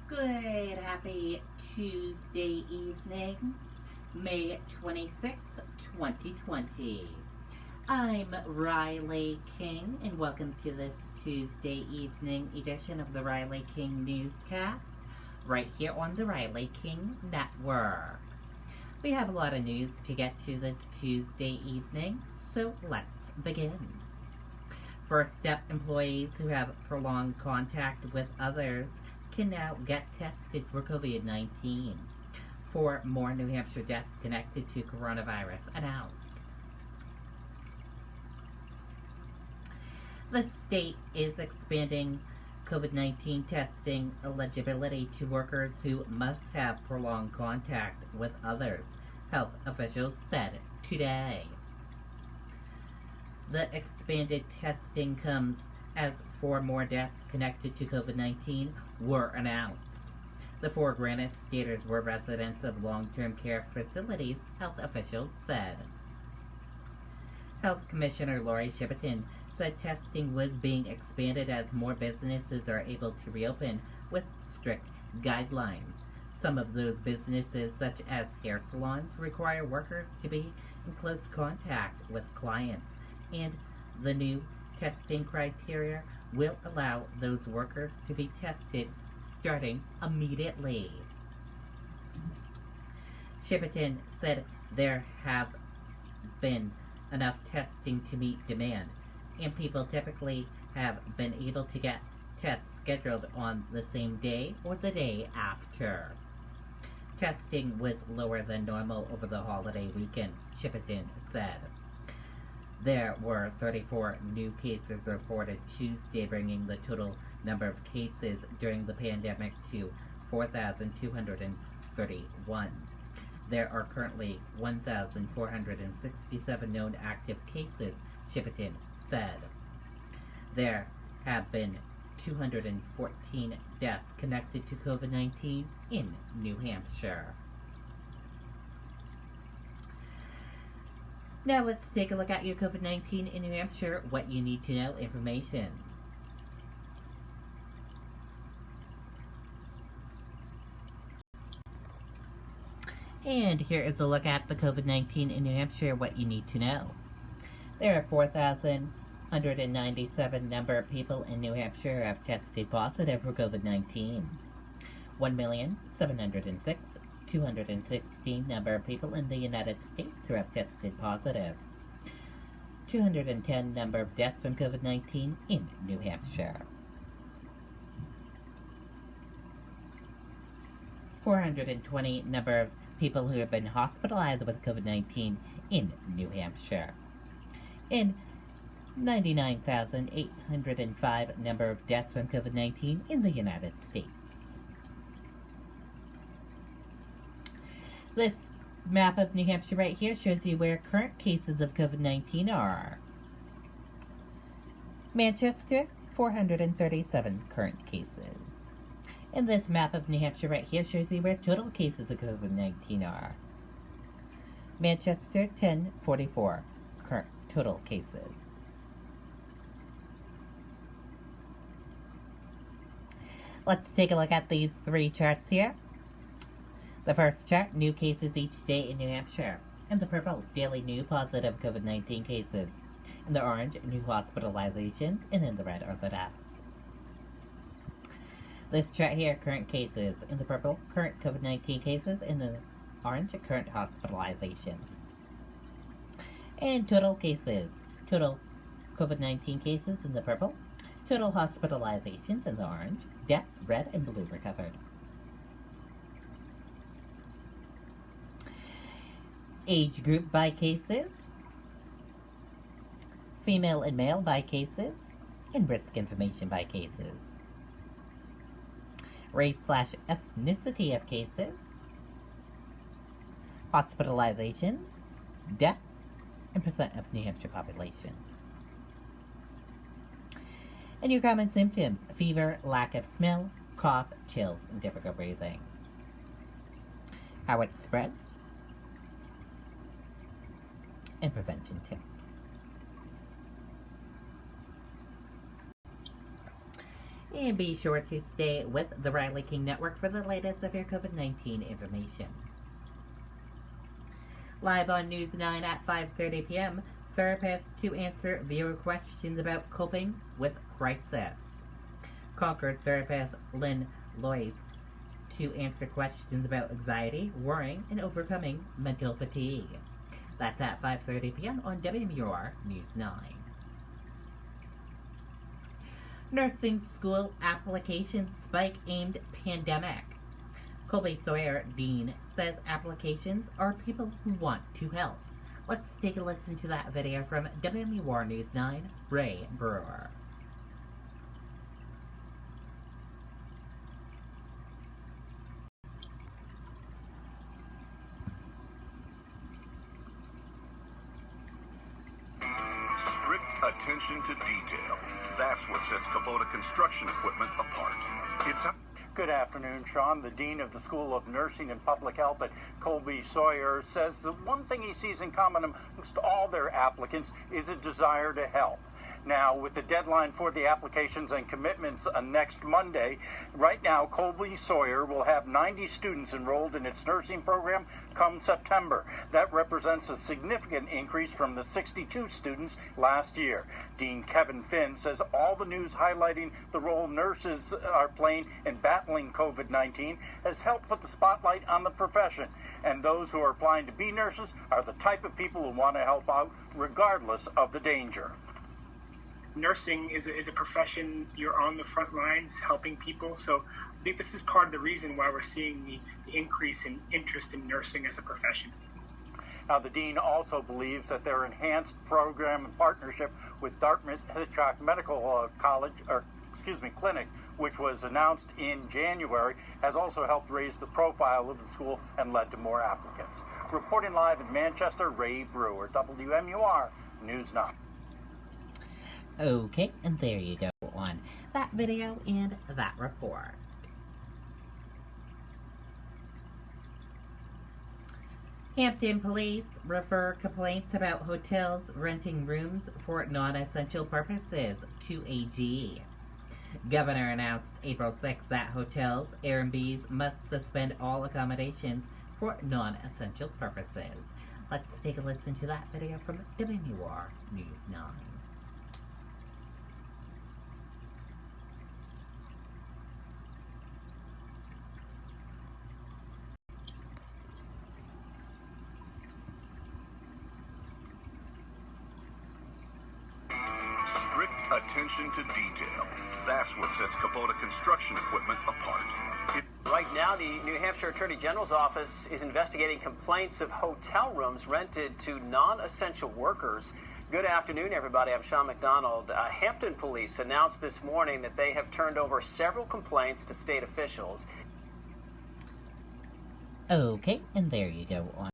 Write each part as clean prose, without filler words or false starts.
Good, happy Tuesday evening, May 26th, 2020. I'm Riley King, and welcome to this Tuesday evening edition of the Riley King Newscast, right here on the Riley King Network. We have a lot of news to get to this Tuesday evening, so let's begin. First Step employees who have prolonged contact with others can now get tested for COVID-19. 4 more New Hampshire deaths connected to coronavirus announced. The state is expanding COVID-19 testing eligibility to workers who must have prolonged contact with others, health officials said today. The expanded testing comes as 4 more deaths connected to COVID-19 were announced. The 4 Granite Staters were residents of long-term care facilities, health officials said. Health Commissioner Lori Shipperton said testing was being expanded as more businesses are able to reopen with strict guidelines. Some of those businesses, such as hair salons, require workers to be in close contact with clients, and the new testing criteria will allow those workers to be tested starting immediately. Shipperton said there have been enough testing to meet demand, and people typically have been able to get tests scheduled on the same day or the day after. Testing was lower than normal over the holiday weekend, Shipperton said. There were 34 new cases reported Tuesday, bringing the total number of cases during the pandemic to 4,231. There are currently 1,467 known active cases, Shipperton said. There have been 214 deaths connected to COVID-19 in New Hampshire. Now let's take a look at your COVID-19 in New Hampshire, what you need to know information. And here is a look at the COVID-19 in New Hampshire, what you need to know. There are 4,197 number of people in New Hampshire who have tested positive for COVID-19. 1,706,216 number of people in the United States who have tested positive. 210 number of deaths from COVID-19 in New Hampshire. 420 number of people who have been hospitalized with COVID-19 in New Hampshire. And 99,805 number of deaths from COVID-19 in the United States. This map of New Hampshire right here shows you where current cases of COVID-19 are. Manchester, 437 current cases. And this map of New Hampshire right here shows you where total cases of COVID-19 are. Manchester, 1044 current total cases. Let's take a look at these 3 charts here. The first chart, new cases each day in New Hampshire. In the purple, daily new positive COVID-19 cases. In the orange, new hospitalizations. And in the red are the deaths. This chart here, current cases. In the purple, current COVID-19 cases. In the orange, current hospitalizations. And total cases. Total COVID-19 cases in the purple. Total hospitalizations in the orange. Deaths, red and blue recovered. Age group by cases, female and male by cases, and risk information by cases. Race/ethnicity of cases, hospitalizations, deaths, and percent of New Hampshire population. And your common symptoms: fever, lack of smell, cough, chills, and difficult breathing. How it spreads, and prevention tips. And be sure to stay with the Riley King Network for the latest of your COVID-19 information. Live on News 9 at 5:30 p.m., therapists to answer viewer questions about coping with crisis. Concord therapist Lynn Loyce to answer questions about anxiety, worrying, and overcoming mental fatigue. That's at 5:30 p.m. on WMUR News 9. Nursing school application spike aimed pandemic. Colby Sawyer, Dean, says applications are people who want to help. Let's take a listen to that video from WMUR News 9, Ray Brewer. Strict attention to detail. That's what sets Kubota construction equipment apart. Good afternoon, Sean. The Dean of the School of Nursing and Public Health at Colby Sawyer says the one thing he sees in common amongst all their applicants is a desire to help. Now, with the deadline for the applications and commitments next Monday, right now Colby Sawyer will have 90 students enrolled in its nursing program come September. That represents a significant increase from the 62 students last year. Dean Kevin Finn says all the news highlighting the role nurses are playing in battling COVID-19 has helped put the spotlight on the profession. And those who are applying to be nurses are the type of people who want to help out regardless of the danger. Nursing is a profession. You're on the front lines helping people. So I think this is part of the reason why we're seeing the increase in interest in nursing as a profession. Now, the Dean also believes that their enhanced program and partnership with Dartmouth Hitchcock Medical Clinic, which was announced in January, has also helped raise the profile of the school and led to more applicants. Reporting live in Manchester, Ray Brewer, WMUR News 9. Okay, and there you go on that video and that report. Hampton police refer complaints about hotels renting rooms for non-essential purposes to AG. Governor announced April 6 that hotels, Airbnbs must suspend all accommodations for non-essential purposes. Let's take a listen to that video from WMUR News 9. Strict attention to detail. That's what sets Kubota construction equipment apart. Right now, the New Hampshire Attorney General's office is investigating complaints of hotel rooms rented to non-essential workers. Good afternoon, everybody. I'm Sean McDonald. Hampton police announced this morning that they have turned over several complaints to state officials. Okay, and there you go on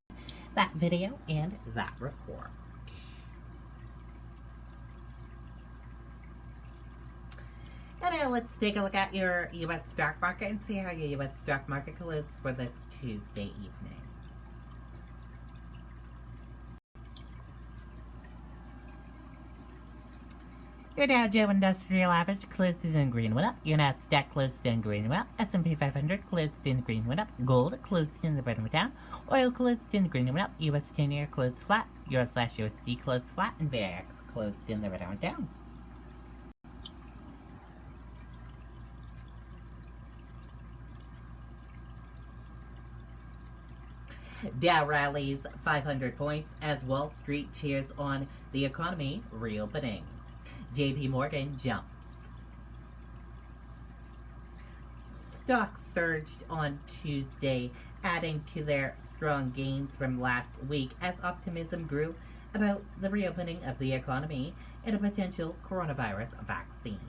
that video and that report. And now let's take a look at your U.S. stock market and see how your U.S. stock market closed for this Tuesday evening. Your Dow Jones Industrial Average closed in green, went up. Your Nasdaq closed in green, went up. S&P 500 closed in green, went up. Gold closed in the red, went down. Oil closed in green, went up. U.S. 10-year closed flat. Euro/USD closed flat, and VIX closed in the red, went down. Dow rallies 500 points as Wall Street cheers on the economy reopening. JP Morgan jumps. Stocks surged on Tuesday, adding to their strong gains from last week as optimism grew about the reopening of the economy and a potential coronavirus vaccine.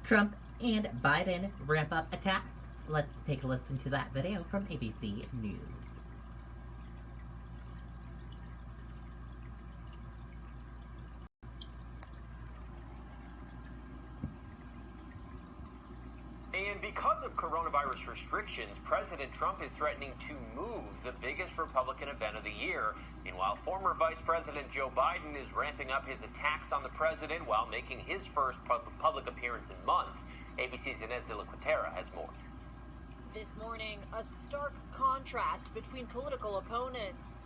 Trump and Biden ramp up attacks. Let's take a listen to that video from ABC News. And because of coronavirus restrictions, President Trump is threatening to move the biggest Republican event of the year, Meanwhile, former Vice President Joe Biden is ramping up his attacks on the president while making his first public appearance in months. ABC's Inez de la Quintera has more. This morning, a stark contrast between political opponents.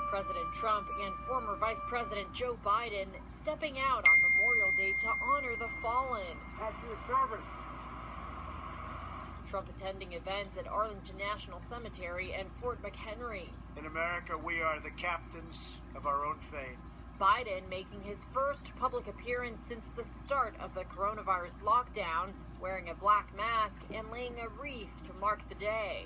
President Trump and former Vice President Joe Biden stepping out on Memorial Day to honor the fallen. After your service. Trump attending events at Arlington National Cemetery and Fort McHenry. In America, we are the captains of our own fate. Biden making his first public appearance since the start of the coronavirus lockdown, wearing a black mask and laying a wreath to mark the day.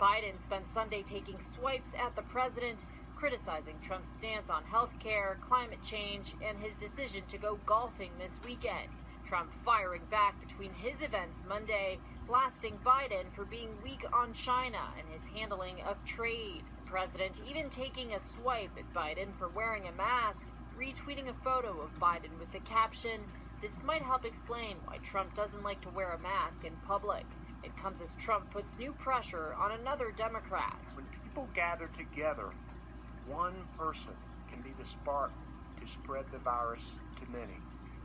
Biden spent Sunday taking swipes at the president, criticizing Trump's stance on health care, climate change, and his decision to go golfing this weekend. Trump firing back between his events Monday, blasting Biden for being weak on China and his handling of trade. The president even taking a swipe at Biden for wearing a mask, retweeting a photo of Biden with the caption, "This might help explain why Trump doesn't like to wear a mask in public." It comes as Trump puts new pressure on another Democrat. When people gather together, one person can be the spark to spread the virus to many.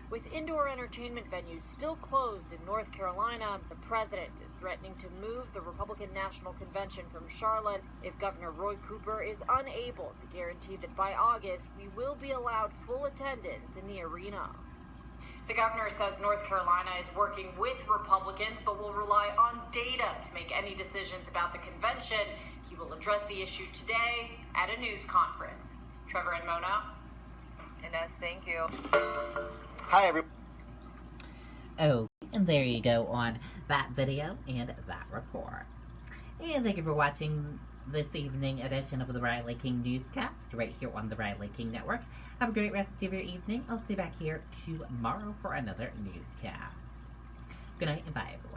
With indoor entertainment venues still closed in North Carolina, the president is threatening to move the Republican National Convention from Charlotte if Governor Roy Cooper is unable to guarantee that by August we will be allowed full attendance in the arena. The governor says North Carolina is working with Republicans but will rely on data to make any decisions about the convention. He will address the issue today at a news conference. Trevor and Mona. Inez, thank you. Hi, everyone. Oh, and there you go on that video and that report. And thank you for watching this evening edition of the Riley King Newscast right here on the Riley King Network. Have a great rest of your evening. I'll see you back here tomorrow for another newscast. Good night and bye, everyone.